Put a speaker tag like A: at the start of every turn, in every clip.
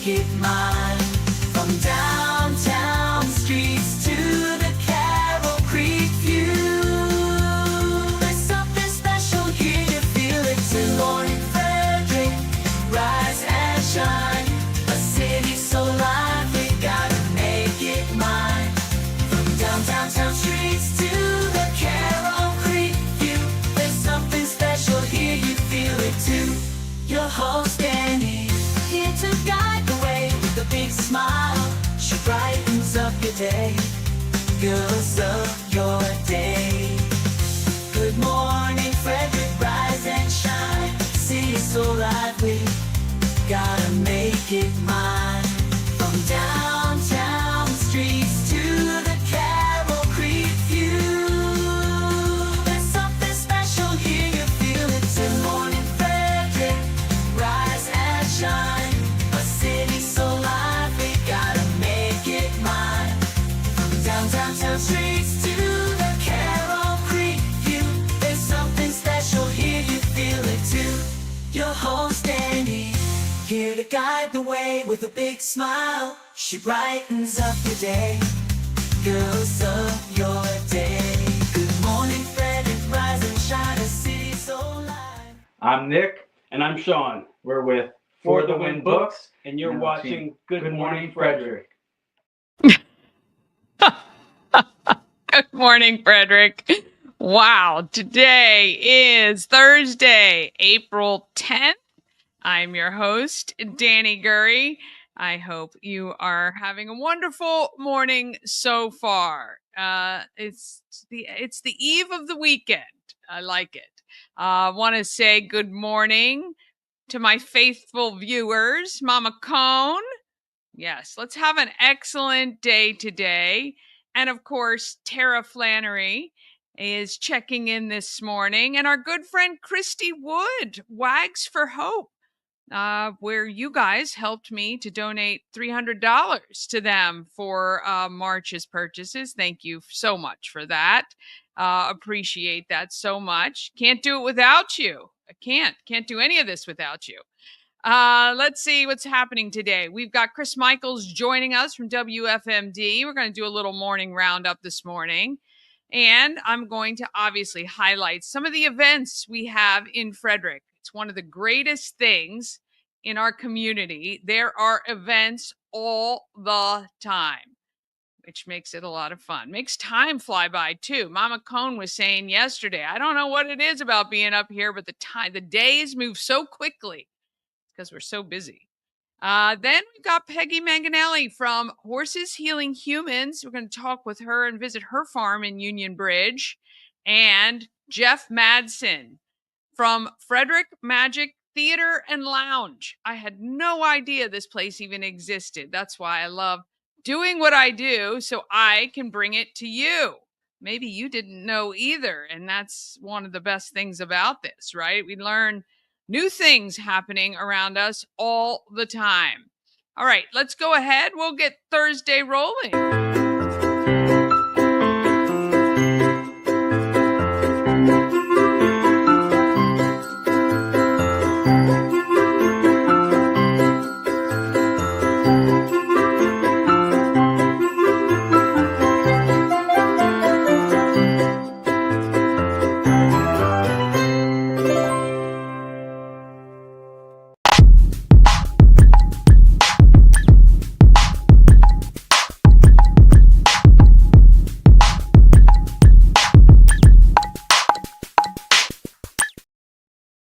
A: it mine. From downtown streets to the Carroll Creek view, there's something special here, you feel it too. Good morning Frederick, rise and shine. A city so lively, gotta make it mine. From downtown streets to the Carroll Creek view, there's something special here, you feel it too. Your host Danny, here to guide the way with a big smile. She brightens up your day, girls of your day. Good morning Frederick, rise and shine. City so lively, gotta make it mine. From downtown streets to the Carroll Creek view, there's something special here, you feel it too. Good morning Frederick, rise and shine. A city so lively, gotta make it mine. From downtown streets to the Carroll Creek view, there's something special here, you feel it too. Your host Annie, here to guide the way with a big smile. She brightens up your day, girls of your day. Good morning Frederick, rise and shine. A city so live.
B: I'm Nick. And I'm Sean. We're with For the Win Books, and you're watching Good Morning Frederick.
C: Good morning, Frederick. Wow, today is Thursday, April 10th. I'm your host, Danny Gurry. I hope you are having a wonderful morning so far. It's the eve of the weekend. I like it. I want to say good morning to my faithful viewers, Mama Cone. Yes, let's have an excellent day today. And of course, Tara Flannery is checking in this morning. And our good friend Christy Wood, Wags for Hope, where you guys helped me to donate $300 to them for March's purchases. Thank you so much for that. Appreciate that so much. Can't do it without you. I can't do any of this without you. Let's see what's happening today. We've got Chris Michaels joining us from WFMD. We're going to do a little morning roundup this morning. And I'm going to obviously highlight some of the events we have in Frederick. It's one of the greatest things in our community. There are events all the time, which makes it a lot of fun. Makes time fly by too. Mama Cone was saying yesterday, I don't know what it is about being up here, but the days move so quickly because we're so busy. Then we've got Peggy Magnanelli from Horses Healing Humans. We're going to talk with her and visit her farm in Union Bridge. And Jeff Madsen from Frederick Magic Theater and Lounge. I had no idea this place even existed. That's why I love doing what I do, so I can bring it to you. Maybe you didn't know either, and that's one of the best things about this, right? We learn new things happening around us all the time. All right, let's go ahead. We'll get Thursday rolling.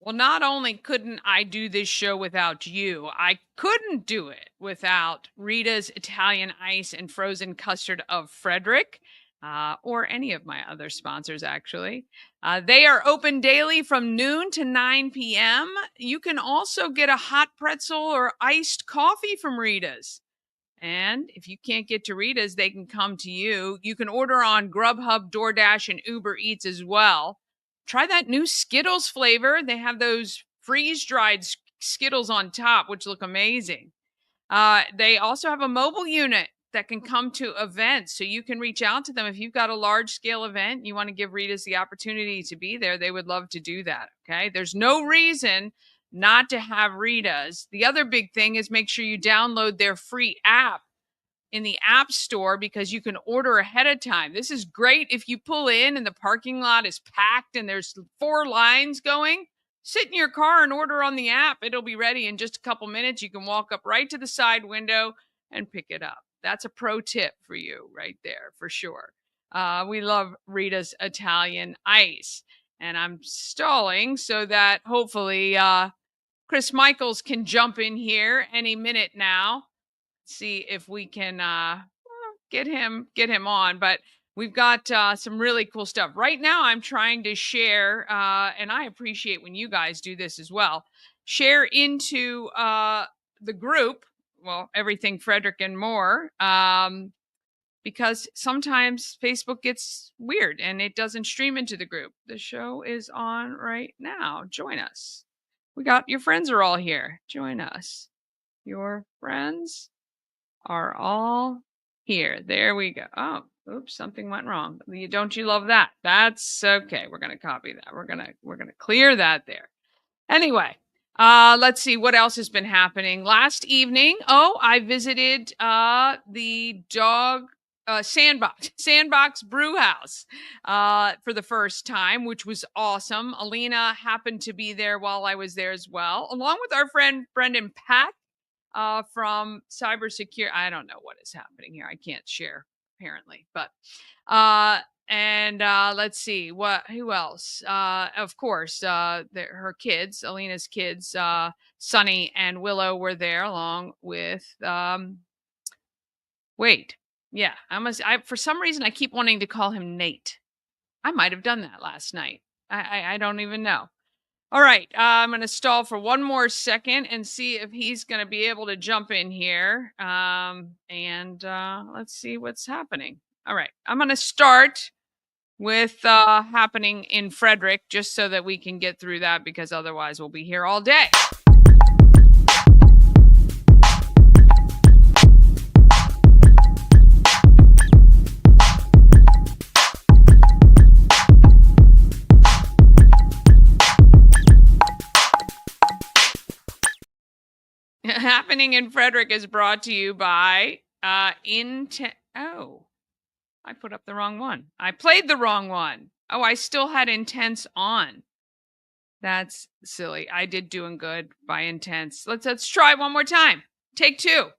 C: Well, not only couldn't I do this show without you, I couldn't do it without Rita's Italian Ice and Frozen Custard of Frederick, or any of my other sponsors, actually. They are open daily from noon to 9 p.m. You can also get a hot pretzel or iced coffee from Rita's. And if you can't get to Rita's, they can come to you. You can order on Grubhub, DoorDash, and Uber Eats as well. Try that new Skittles flavor. They have those freeze-dried Skittles on top, which look amazing. They also have a mobile unit that can come to events, so you can reach out to them. If you've got a large-scale event, you want to give Rita's the opportunity to be there, they would love to do that, okay? There's no reason not to have Rita's. The other big thing is make sure you download their free app in the app store because you can order ahead of time. This is great if you pull in and the parking lot is packed and there's 4 lines going. Sit in your car and order on the app. It'll be ready in just a couple minutes. You can walk up right to the side window and pick it up. That's a pro tip for you right there for sure. We love Rita's Italian Ice. And I'm stalling so that hopefully Chris Michaels can jump in here any minute now. See if we can get him on. But we've got some really cool stuff. Right now, I'm trying to share, and I appreciate when you guys do this as well, share into the group, well, everything Frederick and more, because sometimes Facebook gets weird and it doesn't stream into the group. The show is on right now. Join us. We got your friends are all here. Join us. Your friends are all here. There we go. Oh, oops, something went wrong. Don't you love that? That's okay. We're going to copy that. We're going to clear that there. Anyway, let's see what else has been happening. Last evening, I visited the dog Sandbox Brew House for the first time, which was awesome. Alina happened to be there while I was there as well, along with our friend Brendan Pack from cybersecurity. I don't know what is happening here. I can't share apparently, but let's see who else. Of course, her kids, Alina's kids, Sunny and Willow were there along with Wade. Yeah, I for some reason I keep wanting to call him Nate. I might have done that last night. I don't even know. All right, I'm going to stall for one more second and see if he's going to be able to jump in here. Let's see what's happening. All right, I'm going to start with happening in Frederick just so that we can get through that because otherwise we'll be here all day. Happening in Frederick is brought to you by Oh, I put up the wrong one. I played the wrong one. Oh, I still had Intense on. That's silly. I did Doing Good by Intense. Let's try one more time. Take 2.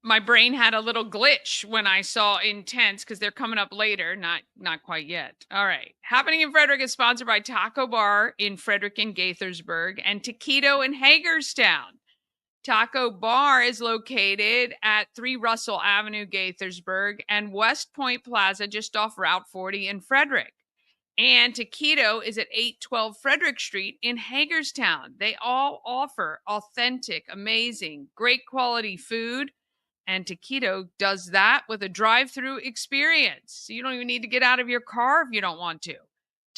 C: My brain had a little glitch when I saw Intense because they're coming up later. Not quite yet. All right. Happening in Frederick is sponsored by Taco Bar in Frederick and Gaithersburg and Taquito in Hagerstown. Taco Bar is located at 3 Russell Avenue, Gaithersburg, and West Point Plaza just off Route 40 in Frederick. And Taquito is at 812 Frederick Street in Hagerstown. They all offer authentic, amazing, great quality food. And Taquito does that with a drive-through experience. So you don't even need to get out of your car if you don't want to.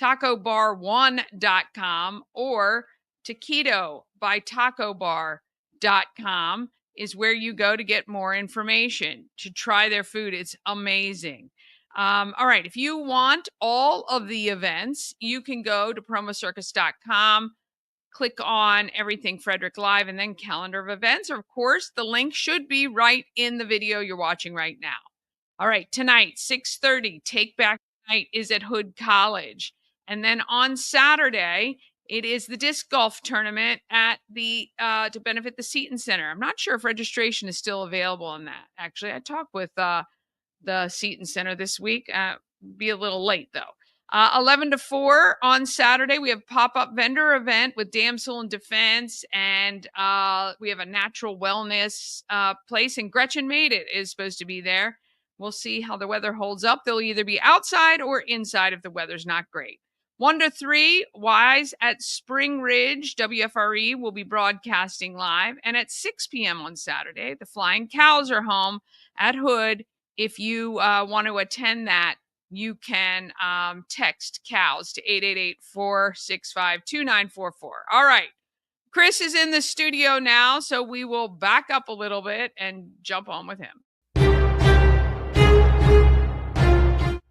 C: TacoBar1.com or Taquito by TacoBar.com is where you go to get more information, to try their food. It's amazing. All right. If you want all of the events, you can go to promocircus.com. Click on Everything Frederick Live and then calendar of events. Of course, the link should be right in the video you're watching right now. All right, tonight, 6:30, Take Back Night is at Hood College. And then on Saturday, it is the disc golf tournament at the to benefit the Seton Center. I'm not sure if registration is still available in that. Actually, I talked with the Seton Center this week. Be a little late, though. 11 to 4 on Saturday, we have pop-up vendor event with Damsel in Defense, and we have a natural wellness place, and Gretchen Made It is supposed to be there. We'll see how the weather holds up. They'll either be outside or inside if the weather's not great. 1 to 3, Wise at Spring Ridge, WFRE will be broadcasting live, and at 6 p.m. on Saturday, the Flying Cows are home at Hood if you want to attend that you can text cows to 888-465-2944. All right. Chris is in the studio now, so we will back up a little bit and jump on with him.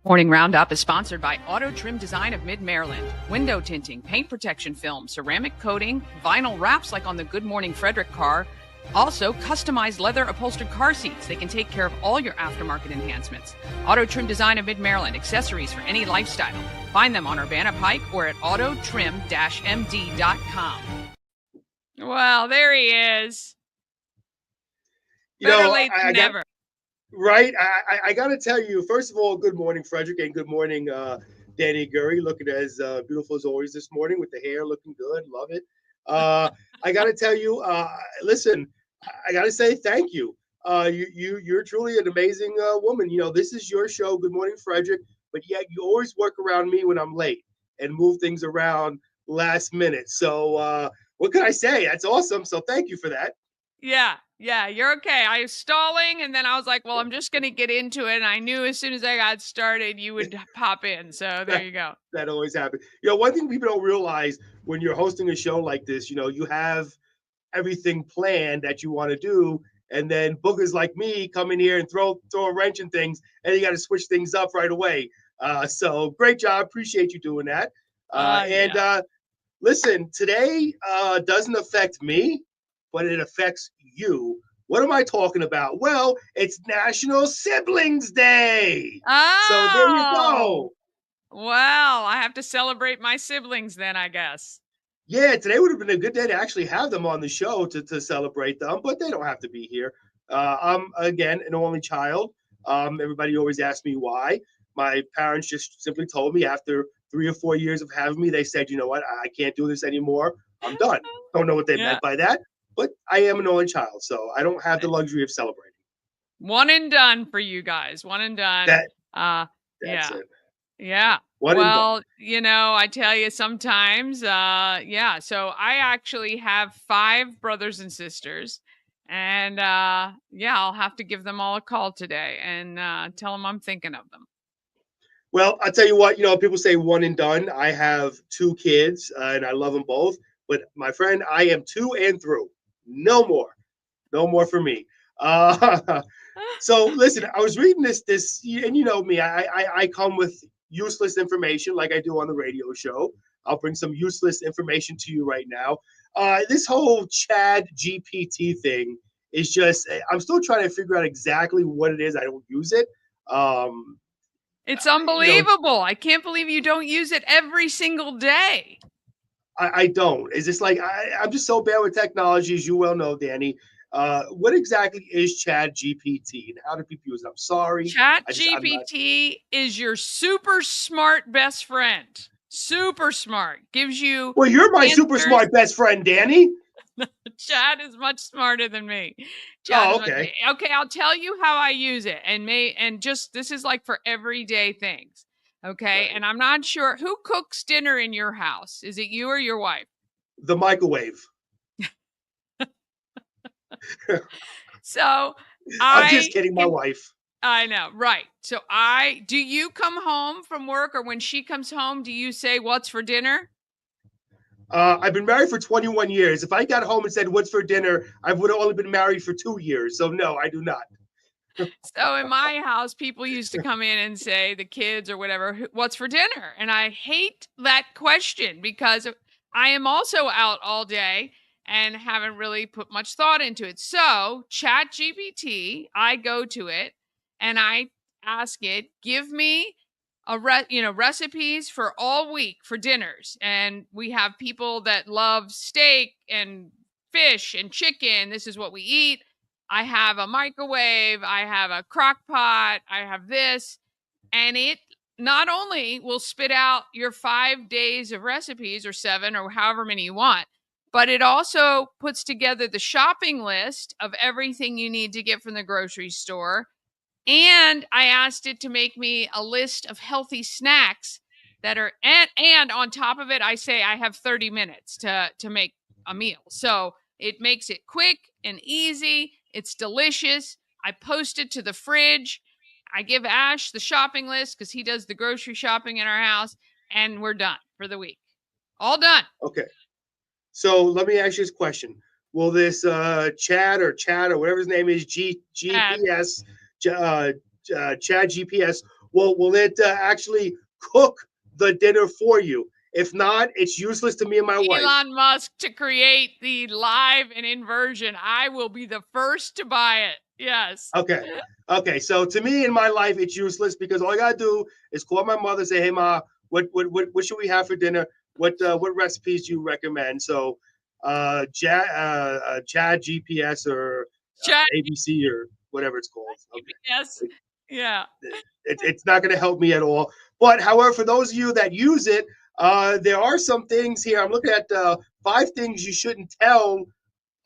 C: Morning Roundup is sponsored by Auto Trim Design of Mid-Maryland. Window tinting, paint protection film, ceramic coating, vinyl wraps like on the Good Morning Frederick car. Also, customized leather upholstered car seats. They can take care of all your aftermarket enhancements. Auto Trim Design of Mid-Maryland. Accessories for any lifestyle. Find them on Urbana Pike or at autotrim-md.com. Well, there he is. Better late than never.
D: Right. I got to tell you, first of all, good morning, Frederick, and good morning, Danny Gurry, looking as beautiful as always this morning with the hair looking good. Love it. I got to tell you, listen, I got to say thank you. You're truly an amazing woman. You know, this is your show, Good Morning Frederick, but yet you always work around me when I'm late and move things around last minute. So what can I say? That's awesome. So thank you for that.
C: Yeah, you're okay. I was stalling, and then I was like, well, I'm just going to get into it. And I knew as soon as I got started, you would pop in. So there you go.
D: That always happens. You know, one thing people don't realize when you're hosting a show like this, you know, you have everything planned that you want to do. And then boogers like me come in here and throw a wrench in things, and you got to switch things up right away. So great job. Appreciate you doing that. Listen, today doesn't affect me, but it affects you. What am I talking about? Well, it's National Siblings Day.
C: Oh.
D: So there you go.
C: Well, I have to celebrate my siblings then, I guess.
D: Yeah, today would have been a good day to actually have them on the show to celebrate them, but they don't have to be here. I'm, again, an only child. Everybody always asks me why. My parents just simply told me after 3 or 4 years of having me, they said, you know what, I can't do this anymore. I'm done. Don't know what they meant by that. But I am an only child, so I don't have the luxury of celebrating.
C: One and done for you guys. One and done.
D: That's
C: it.
D: it.
C: Yeah. Well, you know, I tell you sometimes, so I actually have 5 brothers and sisters. And I'll have to give them all a call today and tell them I'm thinking of them.
D: Well, I'll tell you what, you know, people say one and done. I have 2 kids and I love them both. But my friend, I am 2 and through. No more for me. So listen, I was reading this, and you know me, I come with useless information like I do on the radio show. I'll bring some useless information to you right now. This whole Chad GPT thing is just, I'm still trying to figure out exactly what it is. I don't use it.
C: It's unbelievable. You know, I can't believe you don't use it every single day.
D: I don't. It's just like I'm just so bad with technology, as you well know, Danny. What exactly is Chat GPT and how do people use it? I'm sorry.
C: Chat GPT is your super smart best friend. Super smart. Gives you.
D: Well, you're my super smart best friend, Danny.
C: Chad is much smarter than me.
D: Okay.
C: Okay, I'll tell you how I use it. And just this is like for everyday things. Okay. Right. And I'm not sure who cooks dinner in your house. Is it you or your wife?
D: The microwave.
C: So
D: I'm just kidding, my wife.
C: I know. Right. So do you come home from work, or when she comes home, do you say, what's for dinner?
D: I've been married for 21 years. If I got home and said, what's for dinner, I would have only been married for 2 years. So no, I do not.
C: So in my house, people used to come in and say, the kids or whatever, what's for dinner? And I hate that question because I am also out all day and haven't really put much thought into it. So Chat GPT, I go to it and I ask it, give me recipes for all week for dinners. And we have people that love steak and fish and chicken. This is what we eat. I have a microwave, I have a crock pot, I have this, and it not only will spit out your 5 days of recipes or 7 or however many you want, but it also puts together the shopping list of everything you need to get from the grocery store. And I asked it to make me a list of healthy snacks that are, and on top of it, I say I have 30 minutes to make a meal. So it makes it quick and easy. It's delicious. I post it to the fridge. I give Ash the shopping list because he does the grocery shopping in our house, and we're done for the week. All done.
D: Okay. So let me ask you this question. Will this Chad or whatever his name is, GPS, Chad GPS, will it actually cook the dinner for you? If not, it's useless to me and my wife.
C: Elon Musk to create the live and inversion. I will be the first to buy it. Yes.
D: Okay. Okay. So to me in my life, it's useless because all I gotta do is call my mother and say, "Hey, Ma, what should we have for dinner? What recipes do you recommend?" So, Chad GPS or
C: Chad
D: ABC or whatever it's called. Okay.
C: Yes. Yeah.
D: It's not going to help me at all. But however, for those of you that use it, there are some things here. I'm looking at 5 things you shouldn't tell.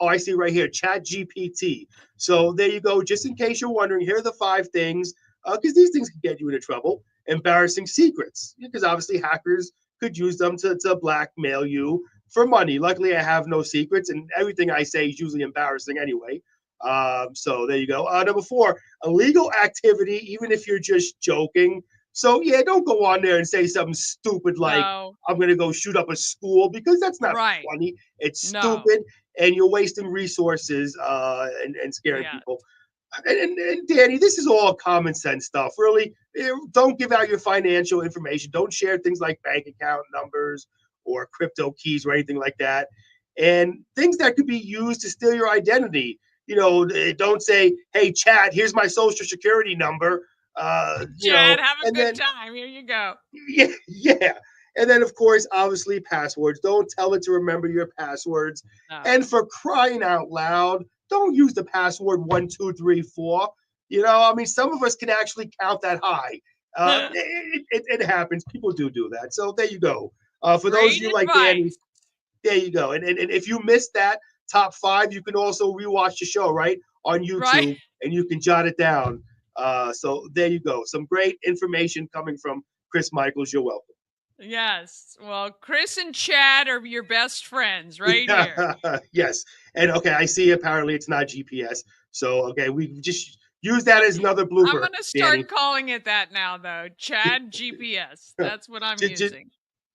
D: Oh, I see right here, Chat GPT. So there you go. Just in case you're wondering, here are the 5 things, because these things can get you into trouble. Embarrassing secrets, because obviously hackers could use them to blackmail you for money. Luckily, I have no secrets, and everything I say is usually embarrassing anyway. So there you go. Number 4, illegal activity, even if you're just joking. So yeah, don't go on there and say something stupid like
C: No.
D: I'm gonna go shoot up a school, because that's not
C: Right.
D: funny. It's
C: No.
D: stupid, and you're wasting resources and scaring
C: Yeah.
D: people. And Danny, this is all common sense stuff. Really, don't give out your financial information. Don't share things like bank account numbers or crypto keys or anything like that. And things that could be used to steal your identity. You know, don't say, "Hey, Chad, here's my social security number."
C: Chad, have a
D: and
C: good
D: then
C: time. Here you go.
D: yeah. And then, of course, obviously, passwords. Don't tell it to remember your passwords.
C: No.
D: And for crying out loud, don't use the password 1234. You know, I mean, some of us can actually count that high. It happens. People do that. So there you go. For those of you like Danny, there you go. And if you missed that top 5, you can also rewatch the show right on YouTube,
C: Right.
D: and you can jot it down. So there you go. Some great information coming from Chris Michaels. You're welcome.
C: Yes. Well, Chris and Chad are your best friends right here.
D: Yes. And okay, I see apparently it's not GPS. So okay, we just use that as another blooper.
C: I'm gonna start
D: Danny.
C: calling it that now, though. Chad GPS. That's what I'm using.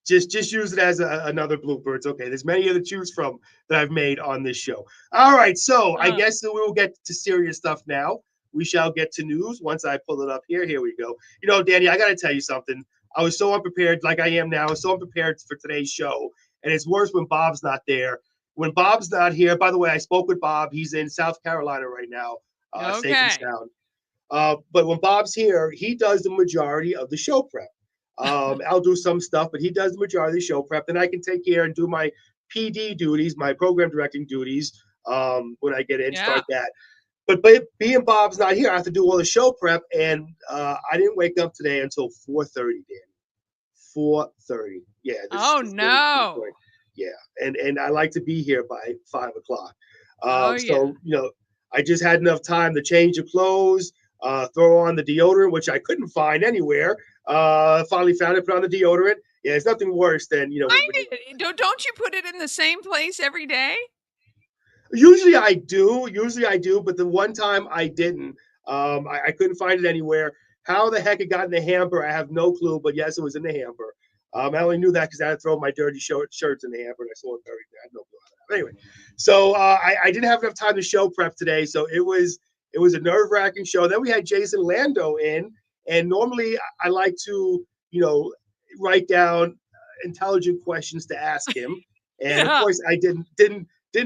D: Just use it as another blooper. It's okay. There's many to choose from that I've made on this show. All right, so I guess that we will get to serious stuff now. We shall get to news once I pull it up here. Here we go. You know, Danny, I got to tell you something. I was so unprepared, like I am now. I was so unprepared for today's show, and it's worse when Bob's not there. When Bob's not here, by the way, I spoke with Bob. He's in South Carolina right now, safe and sound. But when Bob's here, he does the majority of the show prep. I'll do some stuff, but he does the majority of the show prep. Then I can take care and do my PD duties, my program directing duties, when I get in, start that. But being Bob's not here, I have to do all the show prep, and I didn't wake up today until 4:30, Danny. 4:30. Yeah.
C: Oh no.
D: Yeah, and I like to be here by 5 o'clock.
C: Oh,
D: so you know, I just had enough time to change the clothes, throw on the deodorant, which I couldn't find anywhere. Finally found it, put on the deodorant. Yeah, it's nothing worse than, you know.
C: Don't you put it in the same place every day?
D: Usually I do, but the one time I didn't. I couldn't find it anywhere. How the heck it got in the hamper, I have no clue, but yes, it was in the hamper. I only knew that because I had to throw my dirty shirts in the hamper, and I saw it buried there. I had no clue. But anyway, so I didn't have enough time to show prep today, so it was a nerve-wracking show. Then we had Jason Lando in, and normally I like to, you know, write down intelligent questions to ask him, and of course I didn't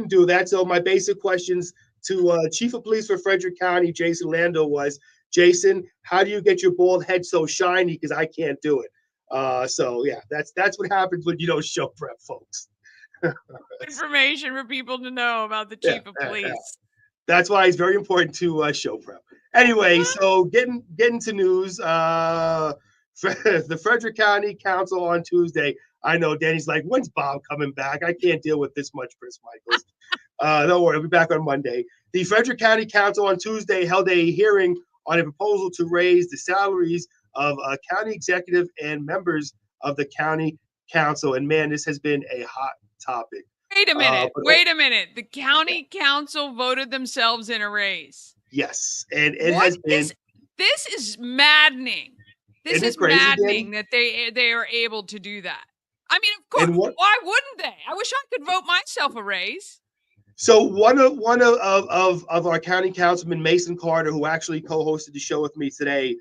D: do that. So my basic questions to Chief of Police for Frederick County, Jason Lando, was, Jason, how do you get your bald head so shiny? Because I can't do it. So yeah, that's what happens when you don't show prep, folks.
C: Information for people to know about the Chief of Police.
D: That's why it's very important to show prep. Anyway, so getting to news. The Frederick County Council on Tuesday. I know Danny's like, when's Bob coming back? I can't deal with this much, Chris Michaels. Don't worry, I'll be back on Monday. The Frederick County Council on Tuesday held a hearing on a proposal to raise the salaries of county executive and members of the county council. And man, this has been a hot topic.
C: Wait a minute. The county council voted themselves in a raise.
D: Yes, and it has been.
C: This is maddening. This
D: Isn't it
C: is
D: crazy,
C: maddening
D: Danny?
C: that they are able to do that. I mean, of course,
D: And what?
C: why wouldn't they? I wish I could vote myself a raise.
D: So one of our county councilman Mason Carter, who actually co-hosted the show with me today,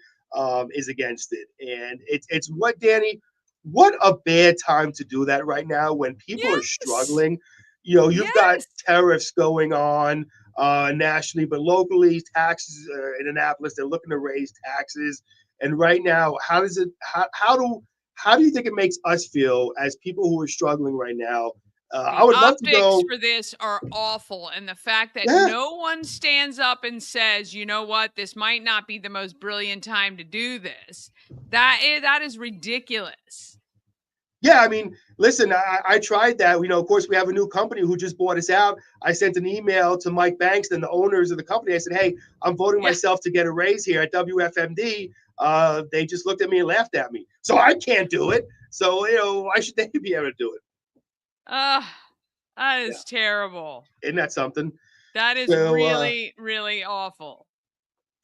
D: is against it, and it's what, Danny. What a bad time to do that right now when people are
C: Yes.
D: struggling. You know, you've got
C: Yes.
D: tariffs going on nationally, but locally, taxes in Annapolis, they're looking to raise taxes. And right now, how do you think it makes us feel as people who are struggling right now? I
C: The
D: would love to
C: optics
D: go.
C: for this are awful. And the fact that
D: Yeah,
C: no one stands up and says, you know what, this might not be the most brilliant time to do this. That is ridiculous.
D: yeah. I mean, listen, I tried that. You know, of course, we have a new company who just bought us out. I sent an email to Mike Banks and the owners of the company. I said, hey, I'm voting
C: Yeah.
D: myself to get a raise here at WFMD. They just looked at me and laughed at me. So I can't do it. So, you know, why should they be able to do it?
C: That is terrible.
D: Isn't that something?
C: That is
D: So,
C: really, really awful.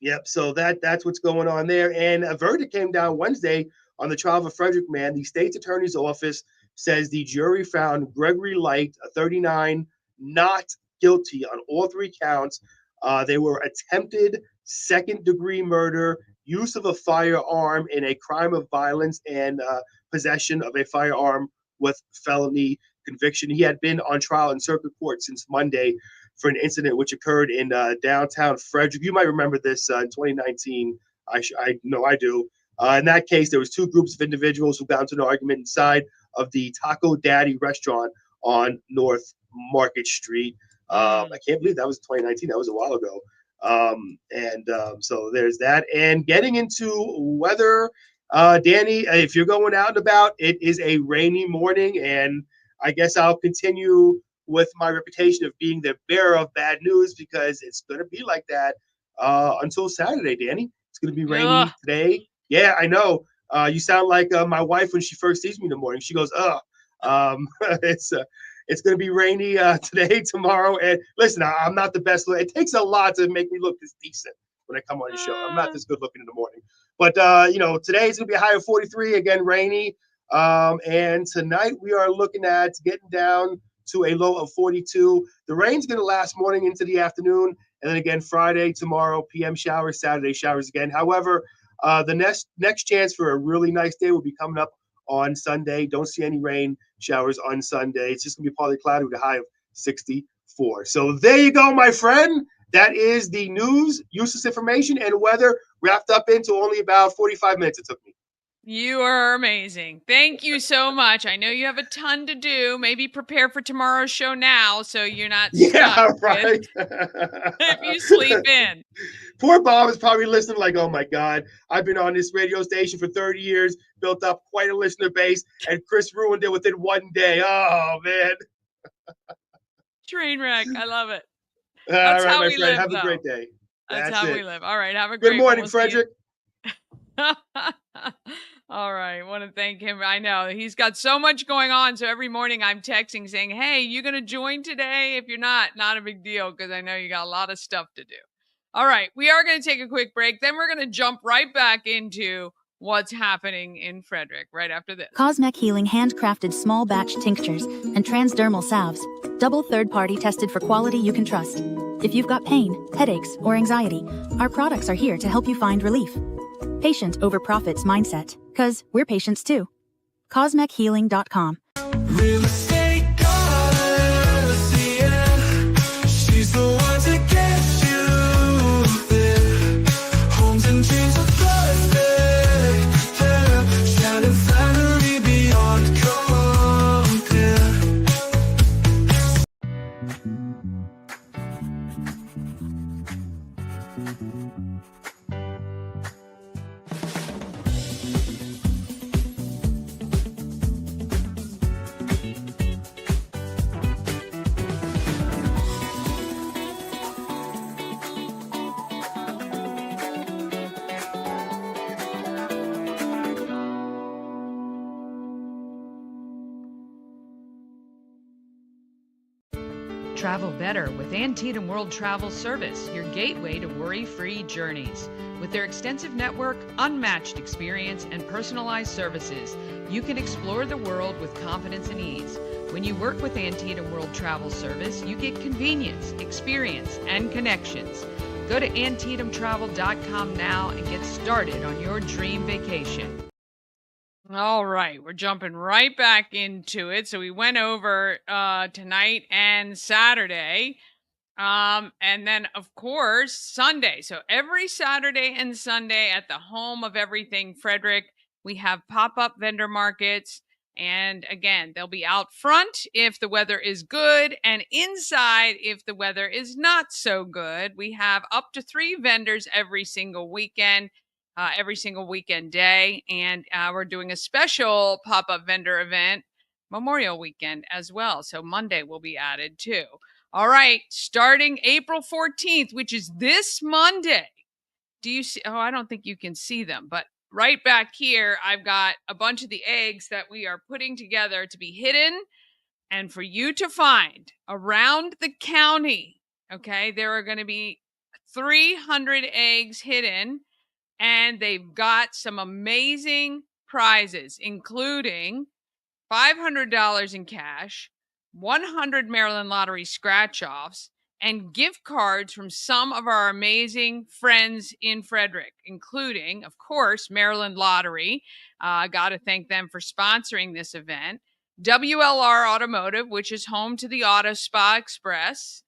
D: Yep. So that's what's going on there. And a verdict came down Wednesday on the trial of Frederick Man. The state's attorney's office says the jury found Gregory Light, a 39, not guilty on all three counts. They were attempted second-degree murder, use of a firearm in a crime of violence, and possession of a firearm with felony conviction. He had been on trial in circuit court since Monday for an incident which occurred in downtown Frederick. You might remember this in 2019. I know I do. In that case, there was two groups of individuals who got into an argument inside of the Taco Daddy restaurant on North Market Street. I can't believe that was 2019. That was a while ago. So there's that. And getting into weather, Danny, if you're going out and about, it is a rainy morning, and I guess I'll continue with my reputation of being the bearer of bad news because it's going to be like that until Saturday, Danny. It's going to be rainy
C: Ugh.
D: today. Yeah, I know. You sound like my wife when she first sees me in the morning. She goes, "Ugh." It's going to be rainy today, tomorrow. And listen, I'm not the best. It takes a lot to make me look this decent when I come on the show. I'm not this good looking in the morning. But, today it's going to be a high of 43, again, rainy. And tonight we are looking at getting down to a low of 42. The rain's going to last morning into the afternoon. And then again, Friday, tomorrow, PM showers, Saturday showers again. However, the next chance for a really nice day will be coming up on Sunday. Don't see any rain showers on Sunday. It's just going to be partly cloudy with a high of 64. So there you go, my friend. That is the news, useless information, and weather wrapped up into only about 45 minutes it took me.
C: You are amazing. Thank you so much. I know you have a ton to do. Maybe prepare for tomorrow's show now so you're not stuck
D: Right.
C: if you sleep in.
D: Poor Bob is probably listening like, oh my God, I've been on this radio station for 30 years, built up quite a listener base, and Chris ruined it within one day. Oh, man.
C: Train wreck. I love it.
D: All right,
C: how
D: my
C: we
D: friend.
C: live,
D: Have a
C: though.
D: great day.
C: That's how we live. All right. Have a
D: Good
C: great
D: morning,
C: one. We'll see you.
D: Frederick.
C: All right. Want to thank him. I know he's got so much going on. So every morning I'm texting saying, hey, you going to join today? If you're not a big deal because I know you got a lot of stuff to do. All right. We are going to take a quick break. Then we're going to jump right back into what's happening in Frederick right after this.
E: Cosmic Healing handcrafted small batch tinctures and transdermal salves. Double third-party tested for quality you can trust. If you've got pain, headaches, or anxiety, our products are here to help you find relief. Patient over profits mindset, 'cause we're patients too. CosmicHealing.com.
A: Real estate goddess, yeah. She's the one to get you there. Homes and dreams are perfect, yeah. Shining family beyond compare.
C: Travel better with Antietam World Travel Service, your gateway to worry-free journeys. With their extensive network, unmatched experience, and personalized services, you can explore the world with confidence and ease. When you work with Antietam World Travel Service, you get convenience, experience, and connections. Go to AntietamTravel.com now and get started on your dream vacation. All right, we're jumping right back into it. So we went over tonight and Saturday. And then, of course, Sunday. So every Saturday and Sunday at the home of everything Frederick, we have pop-up vendor markets. And again, they'll be out front if the weather is good and inside if the weather is not so good. We have up to 3 vendors every single weekend day. And we're doing a special pop-up vendor event Memorial Weekend as well. So Monday will be added too. All right, starting April 14th, which is this Monday. Do you see? Oh, I don't think you can see them, but right back here, I've got a bunch of the eggs that we are putting together to be hidden and for you to find around the county. Okay, there are going to be 300 eggs hidden, and they've got some amazing prizes, including $500 in cash, 100 Maryland Lottery scratch-offs, and gift cards from some of our amazing friends in Frederick, including, of course, Maryland Lottery. I got to thank them for sponsoring this event. WLR Automotive, which is home to the Auto Spa Express.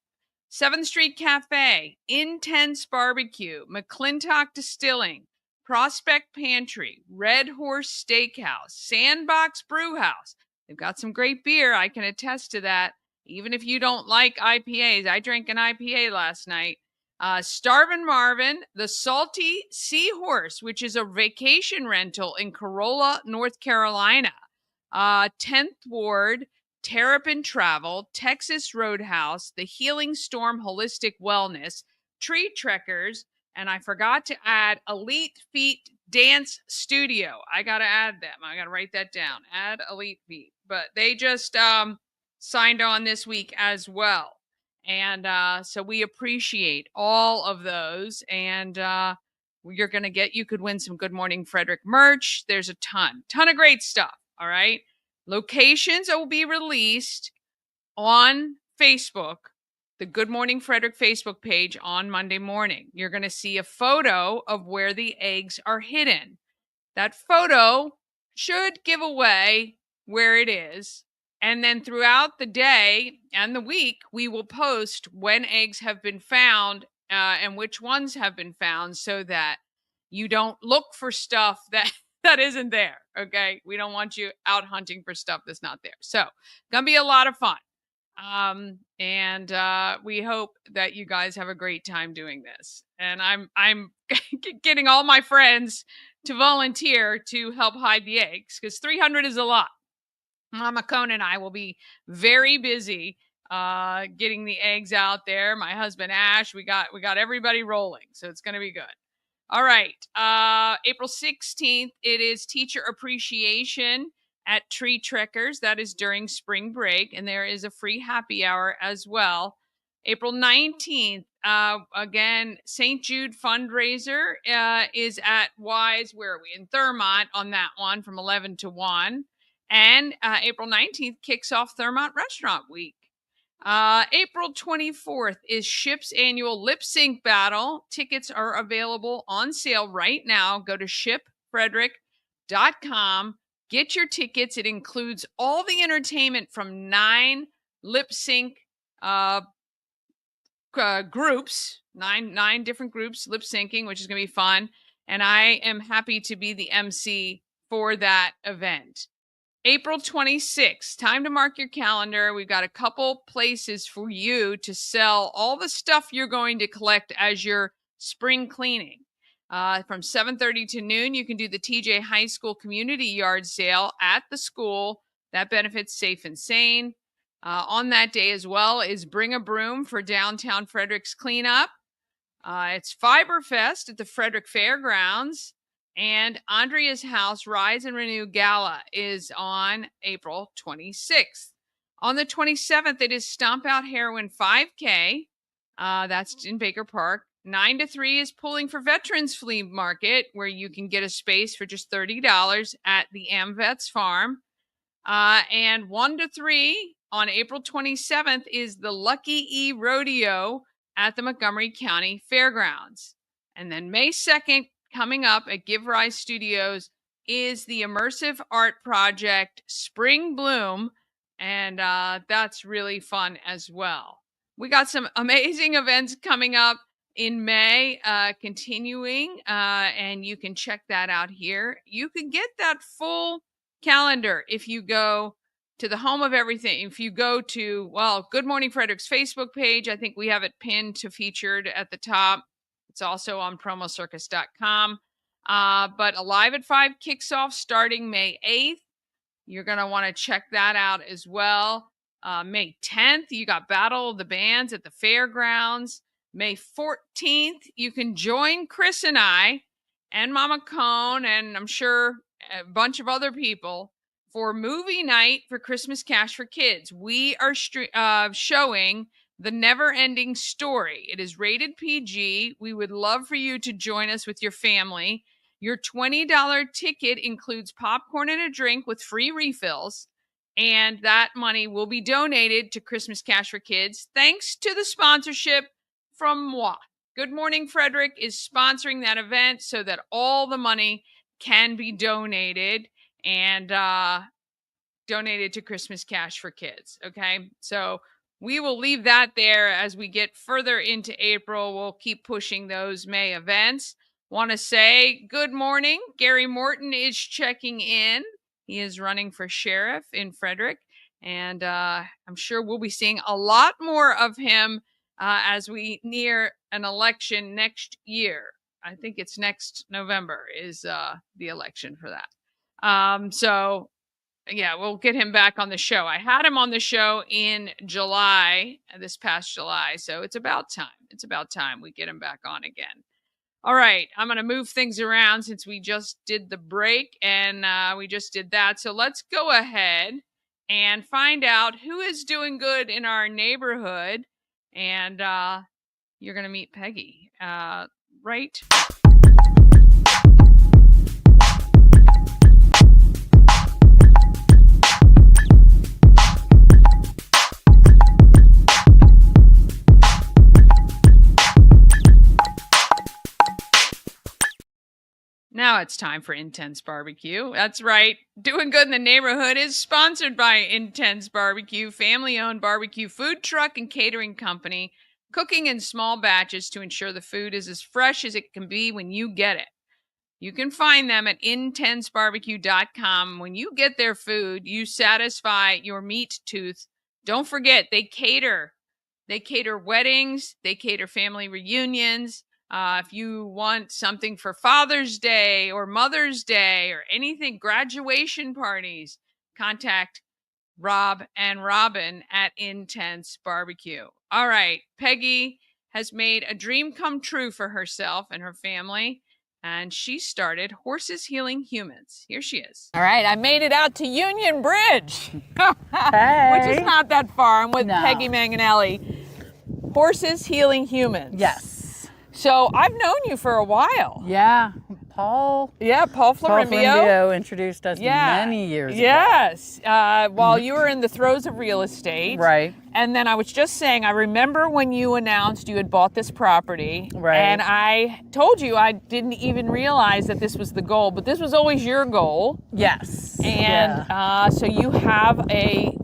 C: 7th Street Cafe, Intense Barbecue, McClintock Distilling, Prospect Pantry, Red Horse Steakhouse, Sandbox Brewhouse. They've got some great beer. I can attest to that. Even if you don't like IPAs, I drank an IPA last night. Starvin' Marvin, the Salty Seahorse, which is a vacation rental in Corolla, North Carolina. 10th Ward, Terrapin Travel, Texas Roadhouse, the Healing Storm Holistic Wellness, Tree Trekkers, and I forgot to add Elite Feet Dance Studio. I got to add them. I got to write that down. Add Elite Feet. But they just signed on this week as well. And so we appreciate all of those. And you're going to you could win some Good Morning Frederick merch. There's a ton of great stuff. All right. Locations will be released on Facebook, the Good Morning Frederick Facebook page on Monday morning. You're going to see a photo of where the eggs are hidden. That photo should give away where it is. And then throughout the day and the week, we will post when eggs have been found and which ones have been found so that you don't look for stuff that isn't there. Okay. We don't want you out hunting for stuff that's not there. So gonna be a lot of fun. And we hope that you guys have a great time doing this. And I'm getting all my friends to volunteer to help hide the eggs because 300 is a lot. Mama Cone and I will be very busy getting the eggs out there. My husband Ash, we got everybody rolling. So it's gonna be good. All right. April 16th, it is Teacher Appreciation at Tree Trekkers. That is during spring break, and there is a free happy hour as well. April 19th, again, St. Jude fundraiser is at Wise, where are we? In Thurmont on that one from 11 to 1. And April 19th kicks off Thurmont Restaurant Week. April 24th is SHIP's annual lip sync battle. Tickets are available on sale right now. Go to shipfrederick.com. Get your tickets. It includes all the entertainment from 9 lip sync groups, nine different groups lip syncing, which is going to be fun. And I am happy to be the MC for that event. April 26th, time to mark your calendar. We've got a couple places for you to sell all the stuff you're going to collect as your spring cleaning. From 7:30 to noon, you can do the TJ High School Community Yard Sale at the school. That benefits Safe and Sane. On that day as well is Bring a Broom for downtown Frederick's cleanup. It's Fiberfest at the Frederick Fairgrounds. And Andrea's House Rise and Renew Gala is on April 26th. On the 27th, it is Stomp Out Heroin 5K. That's in Baker Park. 9 to 3 is Pulling for Veterans Flea Market, where you can get a space for just $30 at the AmVets Farm. And 1 to 3 on April 27th is the Lucky E Rodeo at the Montgomery County Fairgrounds. And then May 2nd, coming up at Give Rise Studios, is the Immersive Art Project Spring Bloom. And that's really fun as well. We got some amazing events coming up in May, continuing, and you can check that out here. You can get that full calendar if you go to the home of everything. If you go to, well, Good Morning Frederick's Facebook page, I think we have it pinned to featured at the top. It's also on promocircus.com. But Alive at 5 kicks off starting May 8th. You're going to want to check that out as well. May 10th, you got Battle of the Bands at the fairgrounds. May 14th, you can join Chris and I and Mama Cone, and I'm sure a bunch of other people, for movie night for Christmas Cash for Kids. We are showing The Never Ending Story. It is rated PG. We would love for you to join us with your family. Your $20 ticket includes popcorn and a drink with free refills, and that money will be donated to Christmas Cash for Kids thanks to the sponsorship from moi. Good Morning Frederick is sponsoring that event so that all the money can be donated and donated to Christmas Cash for Kids. Okay, so we will leave that there. As we get further into April, we'll keep pushing those May events. Want to say good morning. Gary Morton is checking in. He is running for sheriff in Frederick, and I'm sure we'll be seeing a lot more of him as we near an election next year. I think it's next November is the election for that. So, yeah, we'll get him back on the show. I had him on the show in July, this past July, so it's about time. It's about time we get him back on again. All right, I'm going to move things around since we just did the break and we just did that. So let's go ahead and find out who is doing good in our neighborhood. And you're going to meet Peggy, right? Now it's time for Intense Barbecue. That's right. Doing Good in the Neighborhood is sponsored by Intense Barbecue, family-owned barbecue food truck and catering company, cooking in small batches to ensure the food is as fresh as it can be when you get it. You can find them at intensebarbecue.com. When you get their food, you satisfy your meat tooth. Don't forget, they cater. They cater weddings. They cater family reunions. If you want something for Father's Day or Mother's Day or anything, graduation parties, contact Rob and Robin at Intense Barbecue. All right, Peggy has made a dream come true for herself and her family, and she started Horses Healing Humans. Here she is. All right, I made it out to Union Bridge, which is not that far. I'm with Peggy Magnanelli. Horses Healing Humans.
F: Yes.
C: So I've known you for a while.
F: Yeah, Paul.
C: Yeah, Paul Florimbio
F: introduced us many years ago.
C: Yes, while you were in the throes of real estate.
F: Right.
C: And then I was just saying, I remember when you announced you had bought this property.
F: Right.
C: And I told you I didn't even realize that this was the goal, but this was always your goal.
F: Yes.
C: And so you have a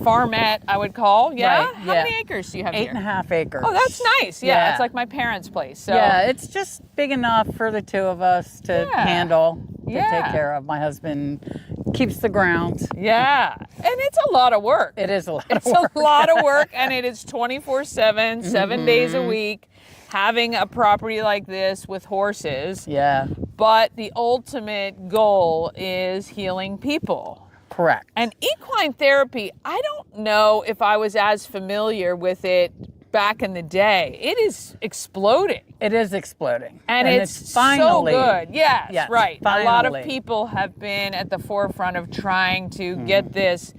C: farmette, I would call. Yeah?
F: Right,
C: How many acres do you have here?
F: 8.5 acres.
C: Oh, that's nice. Yeah, it's like my parents' place. So.
F: Yeah, it's just big enough for the two of us to handle, to take care of. My husband keeps the grounds.
C: Yeah, and it's a lot of work.
F: It is a lot of work.
C: It's a lot of work, and it is 24/7, 7 days a week, having a property like this with horses.
F: Yeah.
C: But the ultimate goal is healing people.
F: Correct.
C: And equine therapy, I don't know if I was as familiar with it back in the day. It is exploding.
F: It is exploding.
C: And it's finally so good. Yes, right.
F: Finally.
C: A lot of people have been at the forefront of trying to get this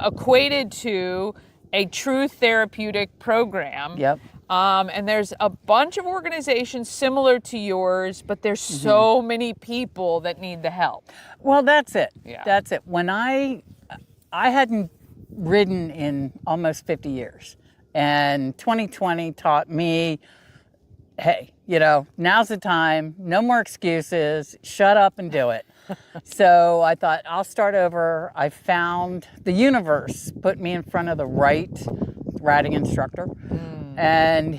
C: equated to a true therapeutic program.
F: Yep.
C: And there's a bunch of organizations similar to yours, but there's so many people that need the help.
F: Well, that's it.
C: Yeah.
F: That's it. When I hadn't ridden in almost 50 years, and 2020 taught me, hey, now's the time. No more excuses. Shut up and do it. So I thought, I'll start over. I found the universe put me in front of the right riding instructor. And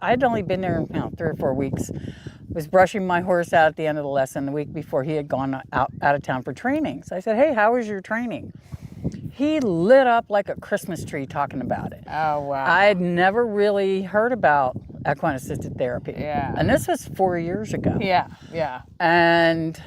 F: I'd only been there 3 or 4 weeks. Was brushing my horse out at the end of the lesson the week before he had gone out of town for training. So I said, hey, how was your training? He lit up like a Christmas tree talking about it.
C: Oh, wow.
F: I had never really heard about equine assisted therapy.
C: Yeah.
F: And this was 4 years ago.
C: Yeah, yeah.
F: And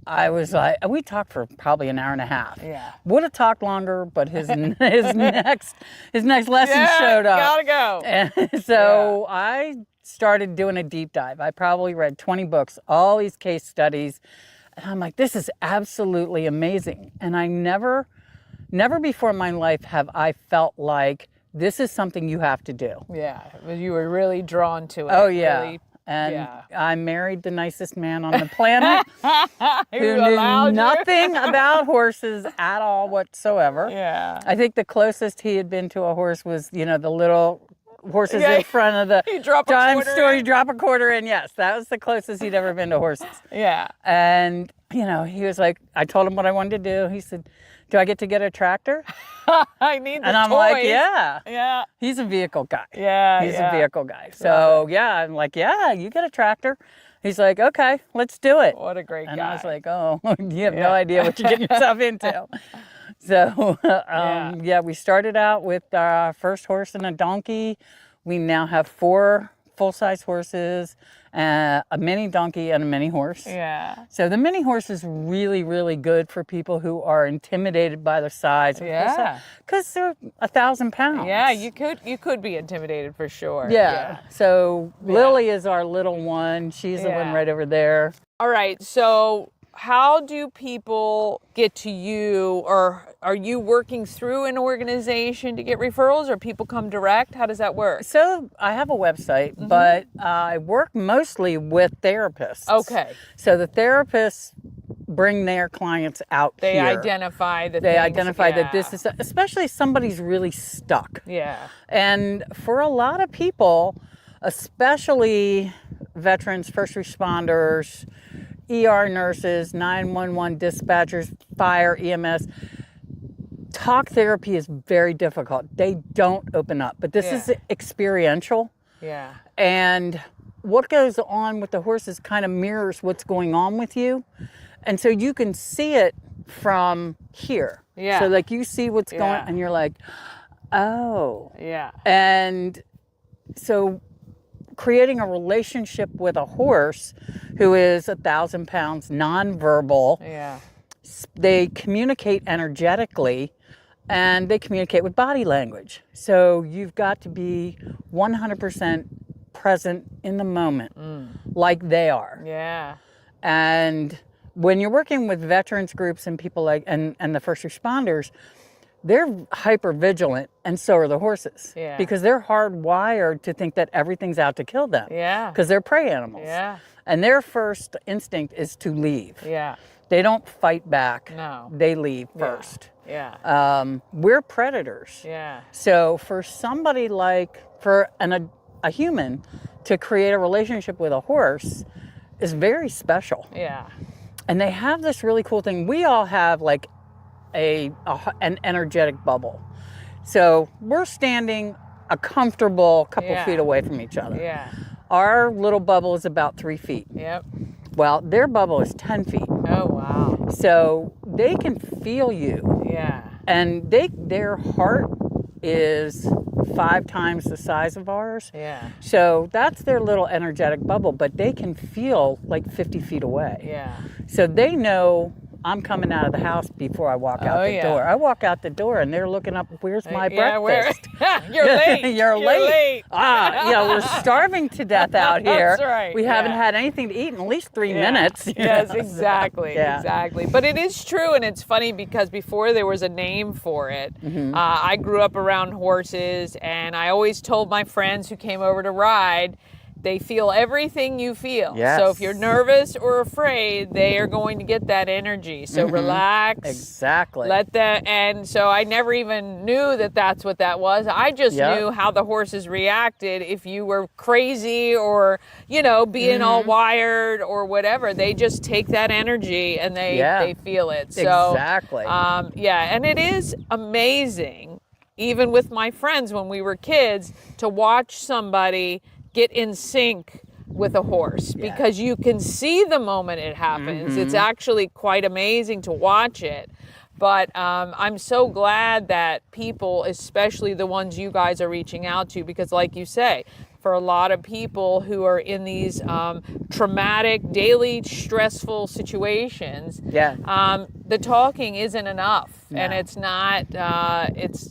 F: I was like, we talked for probably an hour and a half.
C: Yeah.
F: Would have talked longer, but his next lesson showed up.
C: Gotta go.
F: And so I started doing a deep dive. I probably read 20 books, all these case studies. And I'm like, this is absolutely amazing. And I never before in my life have I felt like this is something you have to do.
C: Yeah, you were really drawn to it.
F: Oh, yeah.
C: Really,
F: and I married the nicest man on the planet who knew
C: allowed you.
F: nothing about horses at all whatsoever.
C: Yeah.
F: I think the closest he had been to a horse was, the little horses in front of the
C: You drop a
F: dime
C: quarter
F: store.
C: in.
F: You drop a quarter in. Yes, that was the closest he'd ever been to horses.
C: Yeah.
F: And, he was like, I told him what I wanted to do. He said, do I get to get a tractor?
C: I need the
F: And I'm
C: toys.
F: like, yeah.
C: Yeah.
F: He's a vehicle guy.
C: Yeah.
F: He's a vehicle guy. So, I'm like, yeah, you get a tractor. He's like, okay, let's do it.
C: What a great
F: And
C: guy.
F: I was like, oh, you have no idea what you're getting yourself into. So, we started out with our first horse and a donkey. We now have 4 full-size horses, a mini donkey, and a mini horse.
C: Yeah.
F: So the mini horse is really, really good for people who are intimidated by the size.
C: Yeah.
F: Because they're 1,000 pounds.
C: Yeah, you could be intimidated for sure.
F: Yeah. So Lily is our little one. She's the one right over there.
C: All right. So how do people get to you, or are you working through an organization to get referrals, or people come direct? How does that work?
F: So I have a website, but I work mostly with therapists.
C: Okay.
F: So the therapists bring their clients out
C: They
F: here.
C: identify the
F: They
C: things.
F: identify that this is, especially if somebody's really stuck.
C: Yeah.
F: And for a lot of people, especially veterans, first responders, ER nurses, 911 dispatchers, fire, EMS, talk therapy is very difficult. They don't open up, but this is experiential.
C: Yeah.
F: And what goes on with the horses kind of mirrors what's going on with you. And so you can see it from here.
C: Yeah.
F: So like you see what's going on and you're like, oh.
C: Yeah.
F: And so creating a relationship with a horse who is 1,000 pounds, nonverbal.
C: Yeah.
F: They communicate energetically and they communicate with body language. So you've got to be 100% present in the moment like they are.
C: Yeah.
F: And when you're working with veterans groups and people like, and the first responders, they're hyper vigilant, and so are the horses.
C: Yeah.
F: Because they're hardwired to think that everything's out to kill them.
C: Yeah.
F: Because they're prey animals.
C: Yeah.
F: And their first instinct is to leave.
C: Yeah.
F: They don't fight back.
C: No.
F: They leave first.
C: Yeah.
F: We're predators.
C: Yeah.
F: So for somebody like, for a human to create a relationship with a horse is very special.
C: Yeah.
F: And they have this really cool thing. We all have like an energetic bubble. So we're standing a comfortable couple feet away from each other.
C: Yeah.
F: Our little bubble is about 3 feet.
C: Yep.
F: Well, their bubble is 10 feet.
C: Oh, wow.
F: So they can feel you.
C: Yeah.
F: And their heart is 5 times the size of ours.
C: Yeah.
F: So that's their little energetic bubble, but they can feel like 50 feet away.
C: Yeah.
F: So they know I'm coming out of the house before I walk out
C: Oh,
F: the
C: yeah.
F: door. I walk out the door and they're looking up, where's my
C: Yeah,
F: breakfast?
C: You're late.
F: You're late. We're starving to death out here.
C: That's right.
F: We haven't
C: yeah.
F: had anything to eat in at least 3
C: Yeah.
F: minutes.
C: Yes, exactly.
F: Yeah.
C: Exactly. But it is true, and it's funny because before there was a name for it,
F: Mm-hmm.
C: I grew up around horses, and I always told my friends who came over to ride, they feel everything you feel.
F: Yes.
C: So if you're nervous or afraid, they are going to get that energy. So relax.
F: Exactly.
C: Let that, and so I never even knew that that's what that was. I just
F: Yep.
C: knew how the horses reacted if you were crazy or, you know, being all wired or whatever. They just take that energy and they feel it. So,
F: Exactly.
C: yeah, and it is amazing, even with my friends when we were kids, to watch somebody get in sync with a horse because you can see the moment it happens. It's actually quite amazing to watch it. But I'm so glad that people, especially the ones you guys are reaching out to, because like you say, for a lot of people who are in these traumatic, daily, stressful situations, the talking isn't enough, and it's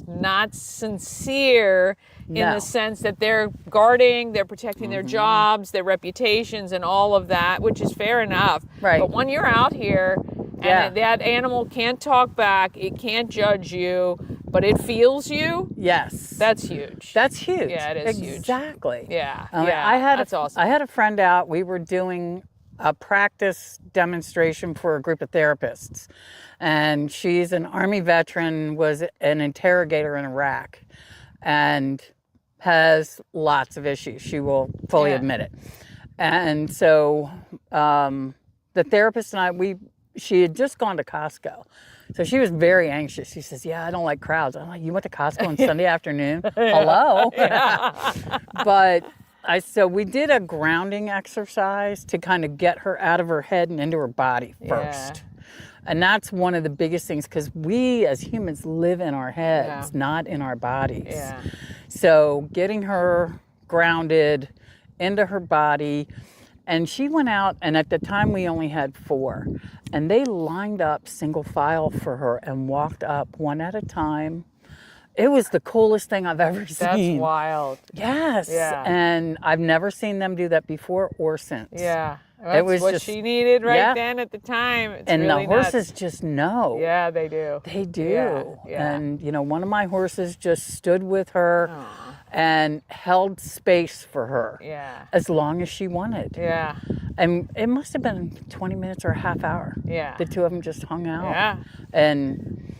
C: not sincere in the sense that they're guarding, they're protecting their jobs, their reputations, and all of that, which is fair enough.
F: Right.
C: But when you're out here, and that animal can't talk back, it can't judge you, but it feels you.
F: Yes.
C: That's huge.
F: That's huge.
C: Yeah, it is huge.
F: Exactly.
C: Yeah.
F: That's
C: awesome.
F: I had a friend out. We were doing a practice demonstration for a group of therapists. And she's an Army veteran, was an interrogator in Iraq, and has lots of issues. She will fully admit it. And so the therapist and she had just gone to Costco. So she was very anxious. She says, I don't like crowds. I'm like, you went to Costco on Sunday afternoon? Hello? But so we did a grounding exercise to kind of get her out of her head and into her body first. And that's one of the biggest things, because we as humans live in our heads, not in our bodies.
C: Yeah.
F: So getting her grounded into her body. And she went out, and at the time we only had 4. And they lined up single file for her and walked up one at a time. It was the coolest thing I've ever seen.
C: That's wild.
F: Yes.
C: Yeah.
F: And I've never seen them do that before or since.
C: Yeah. That's
F: was
C: what
F: just-
C: she needed right then at the time. It's
F: And
C: really
F: the horses
C: nuts.
F: just know.
C: Yeah, they do.
F: They do.
C: Yeah.
F: And, one of my horses just stood with her and held space for her as long as she wanted.
C: Yeah.
F: And it must have been 20 minutes or a half hour.
C: Yeah.
F: The two of them just hung out.
C: Yeah.
F: And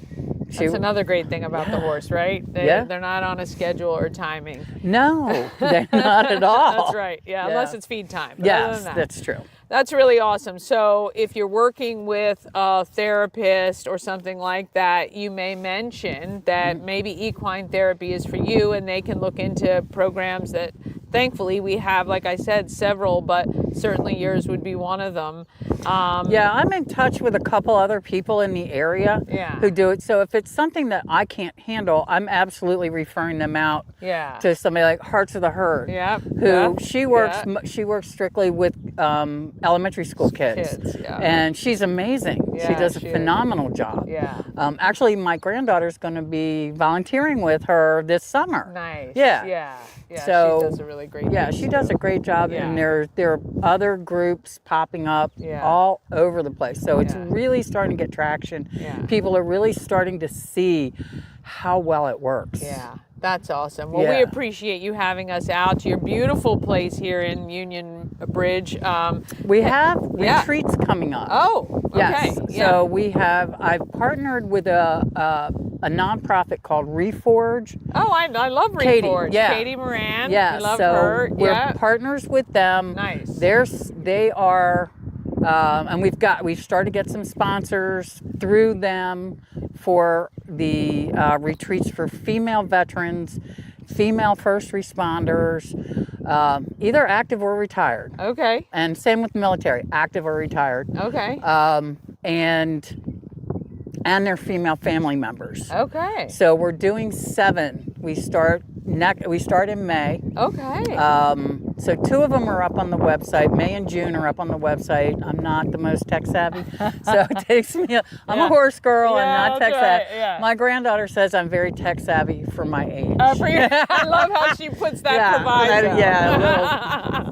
C: That's another great thing about the horse, right? They're not on a schedule or timing.
F: No, they're not at all.
C: That's right. Yeah, unless it's feed time. But other
F: Yes,
C: than that,
F: that's true.
C: That's really awesome. So if you're working with a therapist or something like that, you may mention that maybe equine therapy is for you, and they can look into programs that thankfully we have, like I said, several, but certainly yours would be one of them.
F: I'm in touch with a couple other people in the area who do it. So if it's something that I can't handle, I'm absolutely referring them out to somebody like Hearts of the Herd, who she works strictly with elementary school kids. And she's amazing. She does a phenomenal job. Actually, my granddaughter's going to be volunteering with her this summer.
C: Nice.
F: Yeah.
C: So she does a really great job.
F: She does a great job, and there are other groups popping up all over the place. So it's really starting to get traction. People are really starting to see how well it works.
C: Yeah. That's awesome. Well, we appreciate you having us out to your beautiful place here in Union Bridge.
F: We have retreats coming up.
C: Oh, okay.
F: Yes. So I've partnered with a nonprofit called Reforge.
C: Oh, I love
F: Katie,
C: Reforge. Katie Moran.
F: Yeah.
C: I love
F: so
C: her.
F: We're partners with them.
C: Nice.
F: They are, and we've started to get some sponsors through them for the retreats for female veterans, female first responders, either active or retired.
C: Okay.
F: And same with military, active or retired.
C: Okay.
F: And their female family members.
C: Okay.
F: So we're doing 7 We start in May.
C: Okay.
F: So 2 of them are up on the website. May and June are up on the website. I'm not the most tech savvy, so it takes me. I'm a horse girl. I'm not tech savvy.
C: Yeah.
F: My granddaughter says I'm very tech savvy for my age.
C: I love how she puts that proviso.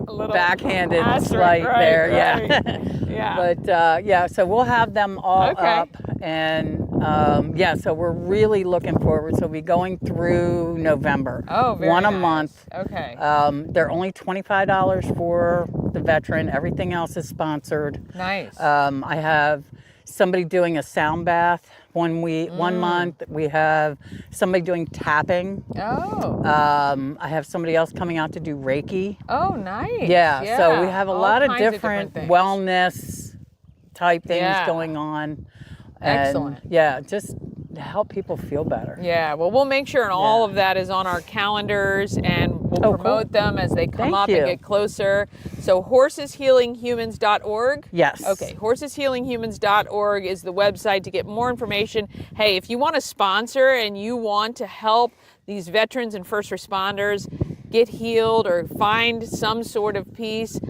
F: A little backhanded slight there.
C: Yeah.
F: But so we'll have them all
C: Okay.
F: up, and so we're really looking forward. So we'll be going through November.
C: Oh, very
F: one a
C: nice.
F: month.
C: Okay.
F: They're only $25 for the veteran. Everything else is sponsored.
C: Nice.
F: I have somebody doing a sound bath one month. We have somebody doing tapping.
C: Oh.
F: I have somebody else coming out to do Reiki.
C: Oh, nice.
F: Yeah. So we have a
C: All
F: lot of
C: kinds
F: different
C: things.
F: wellness type things
C: Yeah.
F: going on.
C: Excellent.
F: And just to help people feel better.
C: Yeah, well, we'll make sure and all of that is on our calendars, and we'll promote them as they come
F: Thank
C: up
F: you.
C: and get closer. So horseshealinghumans.org?
F: Yes.
C: Okay, horseshealinghumans.org is the website to get more information. Hey, if you want to sponsor and you want to help these veterans and first responders get healed or find some sort of peace,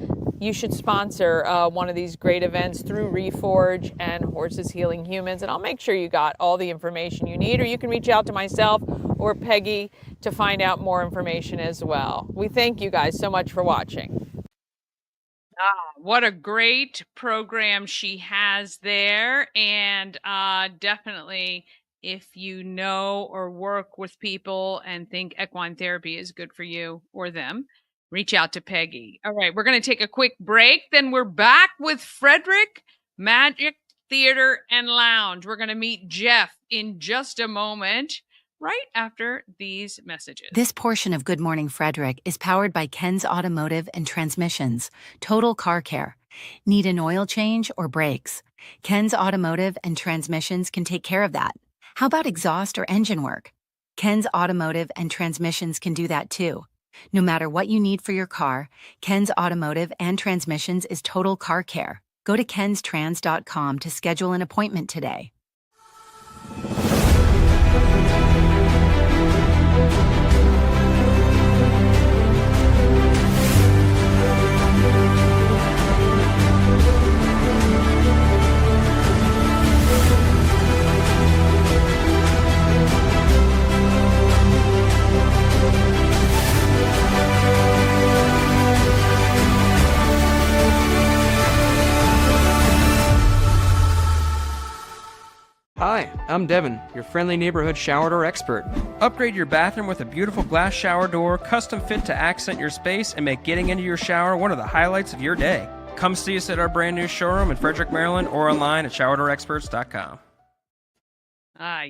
C: you should sponsor one of these great events through Reforge and Horses Healing Humans. And I'll make sure you got all the information you need, or you can reach out to myself or Peggy to find out more information as well. We thank you guys so much for watching. What a great program she has there. And definitely, if you know or work with people and think equine therapy is good for you or them, reach out to Peggy. All right, we're going to take a quick break. Then we're back with Frederick Magic Theater and Lounge. We're going to meet Jeff in just a moment, right after these messages.
G: This portion of Good Morning Frederick is powered by Ken's Automotive and Transmissions, Total Car Care. Need an oil change or brakes? Ken's Automotive and Transmissions can take care of that. How about exhaust or engine work? Ken's Automotive and Transmissions can do that too. No matter what you need for your car, Ken's Automotive and Transmissions is Total Car Care. Go to kenstrans.com to schedule an appointment today.
H: Hi, I'm Devin, your friendly neighborhood shower door expert. Upgrade your bathroom with a beautiful glass shower door, custom fit to accent your space and make getting into your shower one of the highlights of your day. Come see us at our brand new showroom in Frederick, Maryland, or online at showerdoorexperts.com.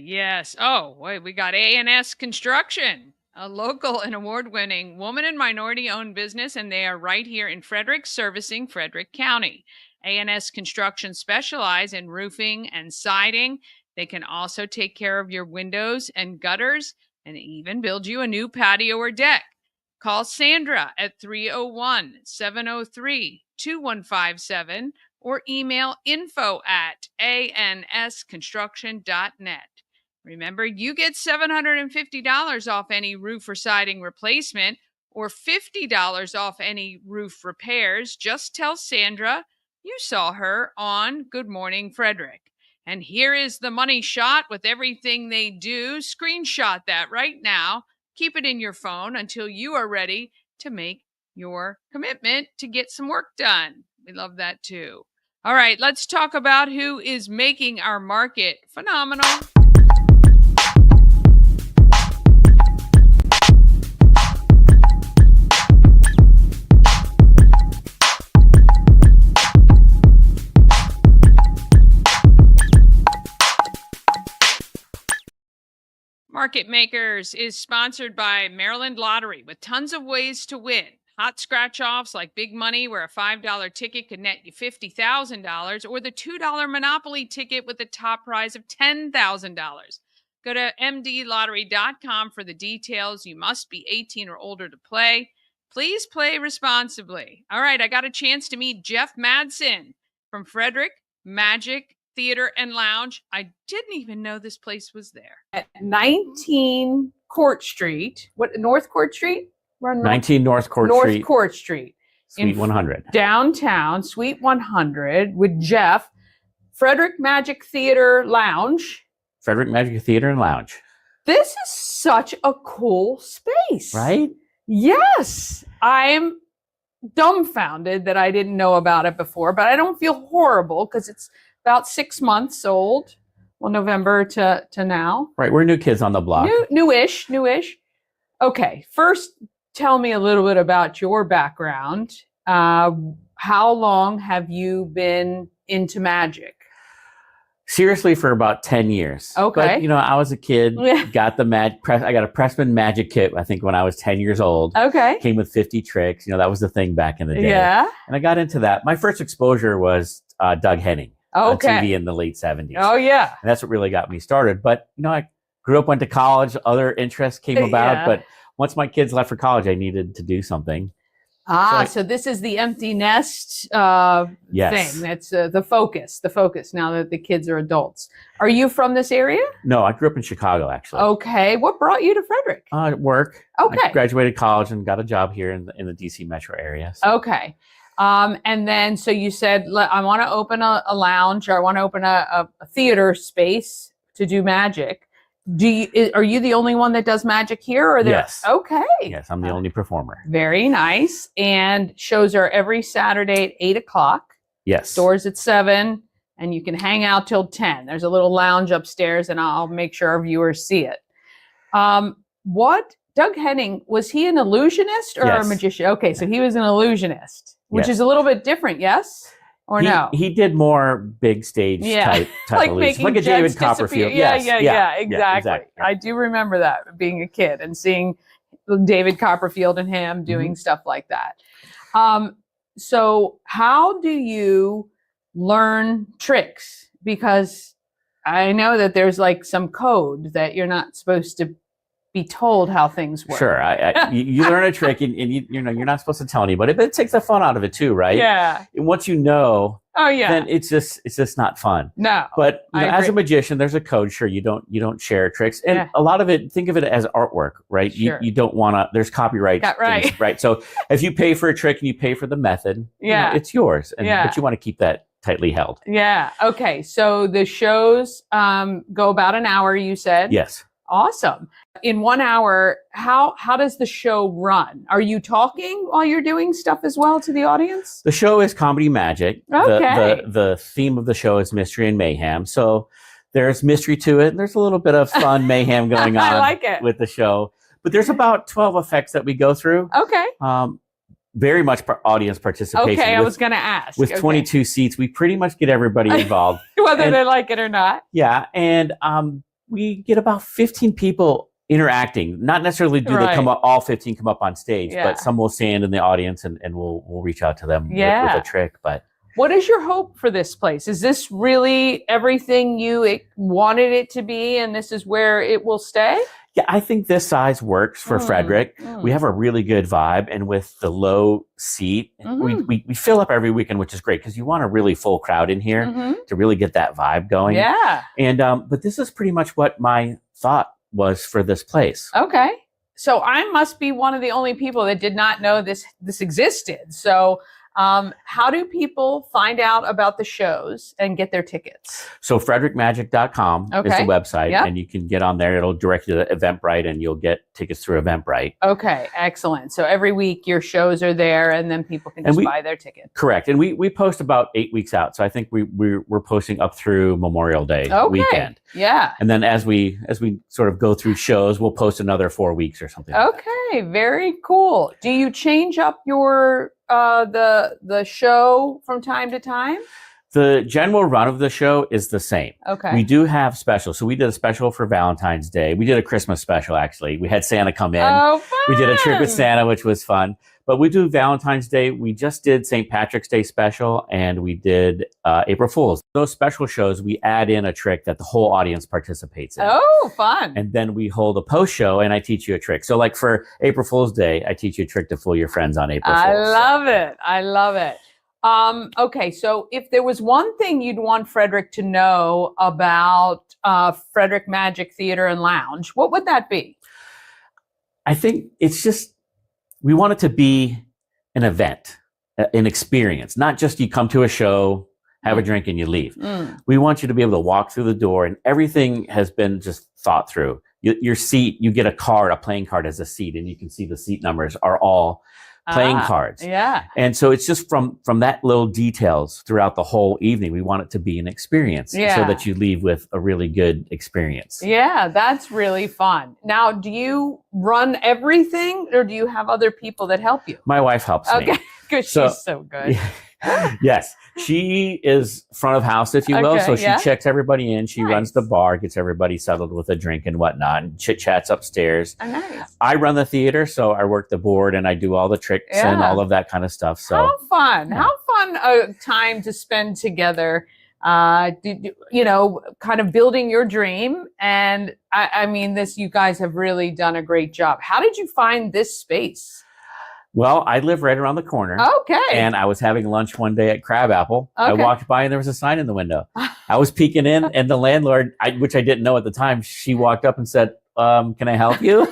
C: Yes. Oh, wait, we got A&S Construction, a local and award-winning woman and minority-owned business, and they are right here in Frederick, servicing Frederick County. A&S Construction specialize in roofing and siding. They can also take care of your windows and gutters and even build you a new patio or deck. Call Sandra at 301-703-2157 or email info@ansconstruction.net. Remember, you get $750 off any roof or siding replacement or $50 off any roof repairs. Just tell Sandra you saw her on Good Morning Frederick. And here is the money shot with everything they do. Screenshot that right now. Keep it in your phone until you are ready to make your commitment to get some work done. We love that too. All right, let's talk about who is making our market phenomenal. Market Makers is sponsored by Maryland Lottery with tons of ways to win. Hot scratch-offs like Big Money, where a $5 ticket could net you $50,000, or the $2 Monopoly ticket with a top prize of $10,000. Go to mdlottery.com for the details. You must be 18 or older to play. Please play responsibly. All right, I got a chance to meet Jeff Madsen from Frederick Magic Theater and Lounge. I didn't even know this place was there.
I: At 19
C: Court Street. What, North Court Street? We're on
I: 19 North Court
C: North
I: Street,
C: Court Street.
I: Suite 100.
C: Downtown, Suite 100 with Jeff. Frederick Magic Theater Lounge.
I: Frederick Magic Theater and Lounge.
C: This is such a cool space.
I: Right?
C: Yes. I'm dumbfounded that I didn't know about it before, but I don't feel horrible because it's about 6 months old. Well, November to now.
I: Right. We're new kids on the block.
C: Newish. Okay. First, tell me a little bit about your background. How long have you been into magic?
I: Seriously, for about 10 years.
C: Okay.
I: But, I was a kid, got I got a Pressman magic kit, I think, when I was 10 years old.
C: Okay.
I: Came with 50 tricks. That was the thing back in the day.
C: Yeah.
I: And I got into that. My first exposure was Doug Henning on TV in the late 70s.
C: Oh, yeah.
I: And that's what really got me started. But, I grew up, went to college, other interests came about.
C: Yeah.
I: But once my kids left for college, I needed to do something.
C: So this is the empty nest
I: Yes.
C: thing. That's the focus now that the kids are adults. Are you from this area?
I: No, I grew up in Chicago, actually.
C: Okay. What brought you to Frederick?
I: Work.
C: Okay.
I: I graduated college and got a job here in the DC metro area. So.
C: Okay. And then, so you said, I want to open a lounge, or I want to open a theater space to do magic. Are you the only one that does magic here? Or
I: Yes.
C: Okay.
I: Yes, I'm the only performer.
C: Very nice. And shows are every Saturday at 8:00.
I: Yes.
C: Doors at 7, and you can hang out till 10. There's a little lounge upstairs, and I'll make sure our viewers see it. Doug Henning, was he an illusionist or a magician? Okay, so he was an illusionist, which is a little bit different, yes? Or no?
I: He did more big stage type
C: like
I: illusions.
C: making
I: Like a David
C: jets
I: Copperfield.
C: disappear.
I: Yes.
C: Exactly. I do remember that being a kid and seeing David Copperfield and him doing stuff like that. So how do you learn tricks? Because I know that there's like some code that you're not supposed to be told how things work.
I: Sure. You learn a trick and you're not supposed to tell anybody, but it takes the fun out of it too, right?
C: Yeah.
I: And once you know, then it's just not fun.
C: No.
I: But
C: I
I: as a
C: agree.
I: magician, there's a code. Sure, you don't share tricks, and a lot of it. Think of it as artwork, right?
C: Sure.
I: You don't want to. There's copyright, things, right? So if you pay for a trick and you pay for the method, it's yours, but you want to keep that tightly held.
C: Yeah. Okay. So the shows go about an hour, you said?
I: Yes.
C: Awesome. In 1 hour, how does the show run? Are you talking while you're doing stuff as well to the audience?
I: The show is comedy magic.
C: Okay.
I: The theme of the show is mystery and mayhem. So there's mystery to it. There's a little bit of fun mayhem going on
C: I like it.
I: with the show. But there's about 12 effects that we go through.
C: Okay.
I: Very much audience participation.
C: Okay, I was going to ask.
I: With 22 seats, we pretty much get everybody involved.
C: Whether they like it or not.
I: Yeah, and we get about 15 people interacting. Not necessarily do they come up, all 15 come up on stage, but some will stand in the audience and we'll reach out to them with a trick. But
C: what is your hope for this place? Is this really everything you wanted it to be, and this is where it will stay?
I: Yeah, I think this size works for Frederick. We have a really good vibe, and with the low seat, we fill up every weekend, which is great because you want a really full crowd in here to really get that vibe going.
C: Yeah.
I: And but this is pretty much what my thought was for this place.
C: Okay. So I must be one of the only people that did not know this existed. So how do people find out about the shows and get their tickets?
I: So frederickmagic.com is the website, and you can get on there. It'll direct you to Eventbrite, and you'll get tickets through Eventbrite.
C: Okay, excellent. So every week your shows are there, and then people can just buy their tickets.
I: Correct. And we post about 8 weeks out. So I think we're posting up through Memorial Day weekend.
C: Yeah.
I: And then as we sort of go through shows, we'll post another 4 weeks or something.
C: Okay, very cool. Do you change up your the show from time to time?
I: The general run of the show is the same.
C: Okay.
I: We do have specials. So we did a special for Valentine's Day. We did a Christmas special, actually. We had Santa come in.
C: Oh, fun.
I: We did a trick with Santa, which was fun. But we do Valentine's Day. We just did St. Patrick's Day special, and we did April Fool's. Those special shows, we add in a trick that the whole audience participates in.
C: Oh, fun.
I: And then we hold a post show, and I teach you a trick. So like for April Fool's Day, I teach you a trick to fool your friends on April Fool's.
C: I love it. I love it. Okay, so if there was one thing you'd want Frederick to know about Frederick Magic Theater and Lounge, what would that be?
I: I think it's just, we want it to be an event, an experience, not just you come to a show, have a drink and you leave. We want you to be able to walk through the door and everything has been just thought through. Your seat, you get a card, a playing card as a seat, and you can see the seat numbers are all playing cards.
C: Yeah.
I: And so it's just from that little details throughout the whole evening. We want it to be an experience so that you leave with a really good experience.
C: Yeah, that's really fun. Now, do you run everything or do you have other people that help you?
I: My wife helps me.
C: Okay, because she's so good.
I: Yes, she is front of house, if you will.
C: Okay,
I: So she checks everybody in. She runs the bar, gets everybody settled with a drink and whatnot, and chit chats upstairs.
C: Oh, nice.
I: I run the theater, so I work the board and I do all the tricks and all of that kind of stuff. So
C: how fun! How fun a time to spend together. You know, kind of building your dream. And I mean, you guys have really done a great job. How did you find this space?
I: Well, I live right around the corner.
C: Okay.
I: And I was having lunch one day at Crabapple.
C: Okay.
I: I walked by and there was a sign in the window. I was peeking in and the landlord, which I didn't know at the time, she walked up and said, can I help you?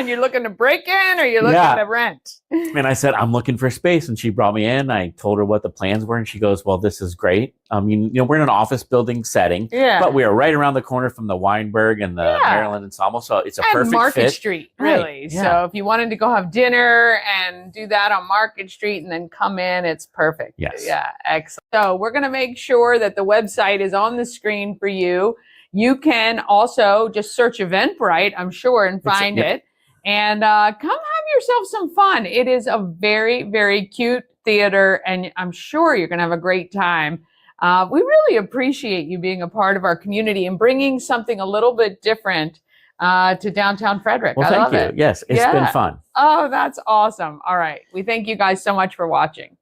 C: You're looking to break in or you're looking to rent?
I: And I said, I'm looking for space. And she brought me in. I told her what the plans were. And she goes, well, this is great. I mean, you know, we're in an office building setting, but we are right around the corner from the Weinberg and the Maryland Ensemble. So it's a perfect
C: Market
I: fit.
C: Street, really. Right. So if you wanted to go have dinner and do that on Market Street and then come in, it's perfect.
I: Yes.
C: Yeah, excellent. So we're going to make sure that the website is on the screen for you. You can also just search Eventbrite, I'm sure, and find it. And come have yourself some fun. It is a very, very cute theater, and I'm sure you're going to have a great time. We really appreciate you being a part of our community and bringing something a little bit different to downtown Frederick.
I: Well, thank you. Yes, it's been fun.
C: Oh, that's awesome. All right. We thank you guys so much for watching.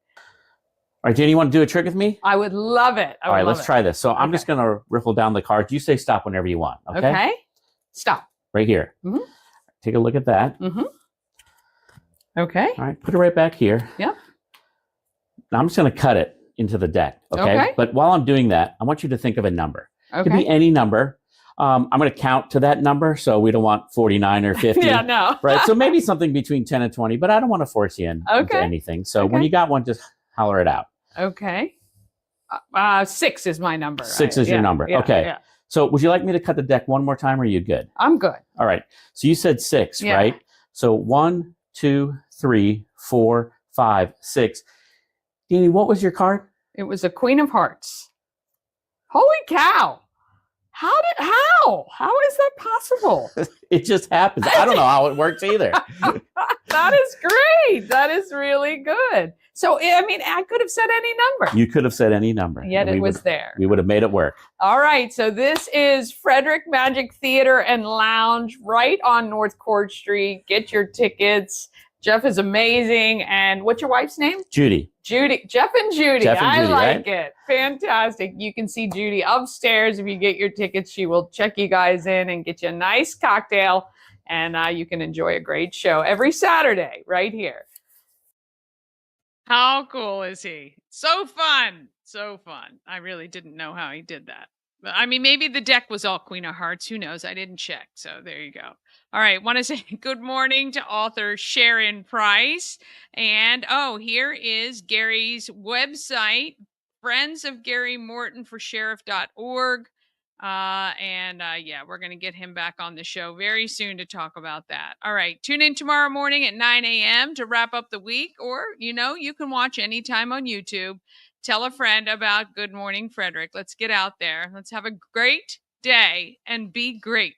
I: All right, Danny, you want to do a trick with me?
C: I would love it.
I: All right, let's try this. So I'm just going to riffle down the cards. You say stop whenever you want, okay?
C: Okay. Stop.
I: Right here. Take a look at that.
C: Okay.
I: All right, put it right back here.
C: Yep.
I: Now I'm just going to cut it into the deck, okay? But while I'm doing that, I want you to think of a number. It could be any number. I'm going to count to that number, so we don't want 49 or 50.
C: Yeah, no.
I: Right, so maybe something between 10 and 20, but I don't want to force you into anything. So when you got one, just holler it out.
C: Okay. 6 is my number.
I: 6 is your number. Okay. Yeah. So would you like me to cut the deck one more time, or are you good?
C: I'm good.
I: All right. So you said 6, right? So 1, 2, 3, 4, 5, 6. Danny, what was your card?
C: It was a Queen of Hearts. Holy cow. How is that possible?
I: It just happens. I don't know how it works either.
C: That is great. That is really good. So, I mean, I could have said any number.
I: You could have said any number.
C: Yet it was there.
I: We would have made it work.
C: All right. So this is Frederick Magic Theater and Lounge right on North Court Street. Get your tickets. Jeff is amazing. And what's your wife's name?
I: Judy.
C: Judy. Jeff and Judy. I like
I: right?
C: it. Fantastic. You can see Judy upstairs. If you get your tickets, she will check you guys in and get you a nice cocktail. And you can enjoy a great show every Saturday right here. How cool is he? So fun. So fun. I really didn't know how he did that. But, I mean, maybe the deck was all Queen of Hearts. Who knows? I didn't check. So there you go. All right. Want to say good morning to author Sharon Price. And, here is Gary's website, Friends of Gary Morton for Sheriff.org. We're going to get him back on the show very soon to talk about that. All right. Tune in tomorrow morning at 9 a.m. to wrap up the week, or, you can watch anytime on YouTube. Tell a friend about Good Morning Frederick. Let's get out there. Let's have a great day and be great.